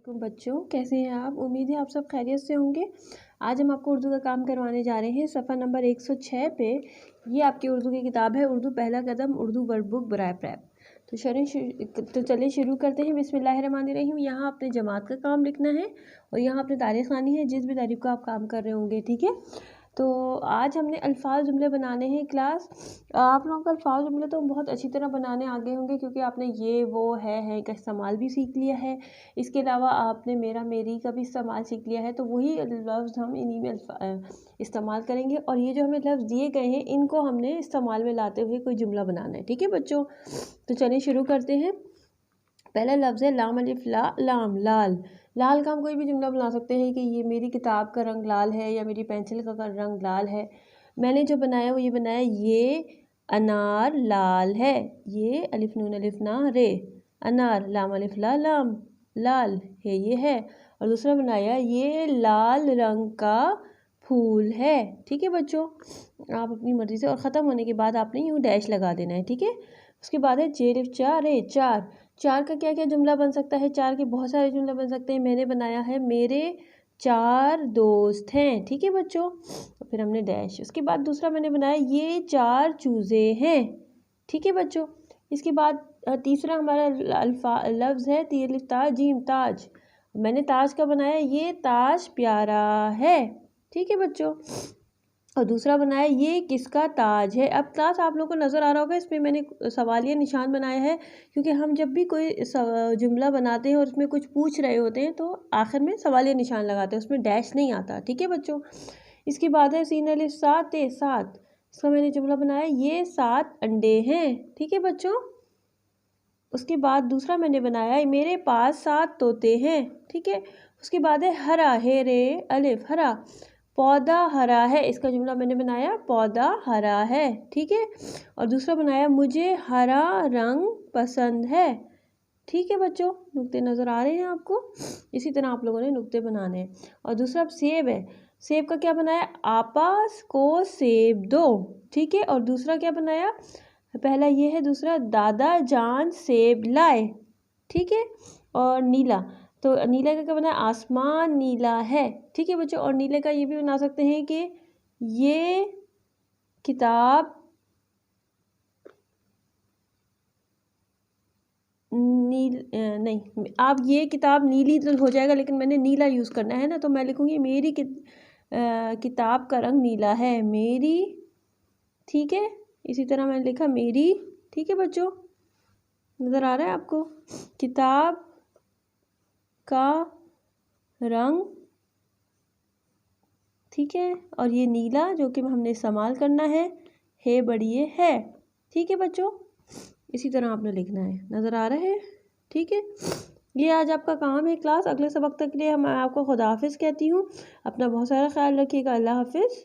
वालेकुम बच्चों, कैसे हैं आप। उम्मीद है आप सब खैरियत से होंगे। आज हम आपको उर्दू का काम करवाने जा रहे हैं। सफ़ा नंबर 106 पे ये आपकी उर्दू की किताब है, उर्दू पहला कदम, उर्दू वर्ड बुक बराए प्रैप। तो चलिए शुरू करते हैं। बिस्मिल्लाहिर्रहमानिर्रहीम। यहाँ अपने जमात का काम लिखना है और यहाँ अपनी तारीख़ आनी है, जिस भी तारीख़ को आप काम कर रहे होंगे। ठीक है, तो आज हमने अल्फाज जुमले बनाने हैं क्लास। आप लोगों को अल्फाज जुमले तो बहुत अच्छी तरह बनाने आ गए होंगे, क्योंकि आपने ये वो है का इस्तेमाल भी सीख लिया है। इसके अलावा आपने मेरा मेरी का भी इस्तेमाल सीख लिया है। तो वही लफ्ज़ हम इन्हीं में इस्तेमाल करेंगे, और ये जो हमें लफ्ज़ दिए गए हैं इनको हमने इस्तेमाल में लाते हुए कोई जुमला बनाना है। ठीक है बच्चों, तो चलिए शुरू करते हैं। पहला लफ्ज़ है लाम अलिफ ला लाम लाल। लाल का हम कोई भी जुमला बना सकते हैं कि ये मेरी किताब का रंग लाल है या मेरी पेंसिल का रंग लाल है। मैंने जो बनाया वो ये बनाया, ये अनार लाल है। ये अलिफ नून अलिफ ना रे, अनार लाम अलिफ ला लाम, लाल है ये है। और दूसरा बनाया, ये लाल रंग का फूल है। ठीक है बच्चों, आप अपनी मर्ज़ी से, और ख़त्म होने के बाद आपने यूँ डैश लगा देना है। ठीक है, उसके बाद है जेरिफ चार है चार। चार का क्या क्या जुमला बन सकता है। चार के बहुत सारे जुमले बन सकते हैं। मैंने बनाया है, मेरे 4 दोस्त हैं। ठीक है बच्चों, तो फिर हमने डैश। उसके बाद दूसरा मैंने बनाया, ये 4 चूज़े हैं। ठीक है बच्चों, इसके बाद तीसरा हमारा लफ्ज़ है ताजीम ताज। मैंने ताज का बनाया, ये ताज प्यारा है। ठीक है बच्चों, और दूसरा बनाया, ये किसका ताज है। अब क्लास आप लोगों को नज़र आ रहा होगा, इसमें मैंने सवालिया निशान बनाया है, क्योंकि हम जब भी कोई जुमला बनाते हैं और उसमें कुछ पूछ रहे होते हैं तो आखिर में सवालिया निशान लगाते हैं, उसमें डैश नहीं आता। ठीक है बच्चों, इसके बाद है सीन अलिफ सात है सात। इसका मैंने जुमला बनाया, ये 7 अंडे हैं। ठीक है बच्चों, उसके बाद दूसरा मैंने बनाया, मेरे पास 7 तोते हैं। ठीक है, उसके बाद है हरा है रे अलिफ हरा, पौधा हरा है। इसका जुमला मैंने बनाया, पौधा हरा है। ठीक है, और दूसरा बनाया, मुझे हरा रंग पसंद है। ठीक है बच्चों, नुक्ते नज़र आ रहे हैं आपको। इसी तरह आप लोगों ने नुक्ते बनाने हैं। और दूसरा सेब है। सेब का क्या बनाया, आपा को सेब दो। ठीक है, और दूसरा क्या बनाया, पहला ये है, दूसरा दादा जान सेब लाए। ठीक है, और नीला, तो नीला का क्या बना, आसमान नीला है। ठीक है बच्चों, और नीले का ये भी बना सकते हैं कि ये किताब नहीं, आप ये किताब नीली तो हो जाएगा, लेकिन मैंने नीला यूज़ करना है ना, तो मैं लिखूँगी मेरी किताब का रंग नीला है, मेरी। ठीक है, इसी तरह मैंने लिखा मेरी। ठीक है बच्चों, नज़र आ रहा है आपको, किताब का रंग। ठीक है, और ये नीला जो कि हमने इस्तेमाल करना है बढ़िए है। ठीक है बच्चों, इसी तरह आपने लिखना है, नज़र आ रहा है। ठीक है, ये आज आपका काम है क्लास। अगले सबक तक के लिए मैं आपको खुदा हाफिज़ कहती हूँ। अपना बहुत सारा ख्याल रखिएगा। अल्लाह हाफिज़।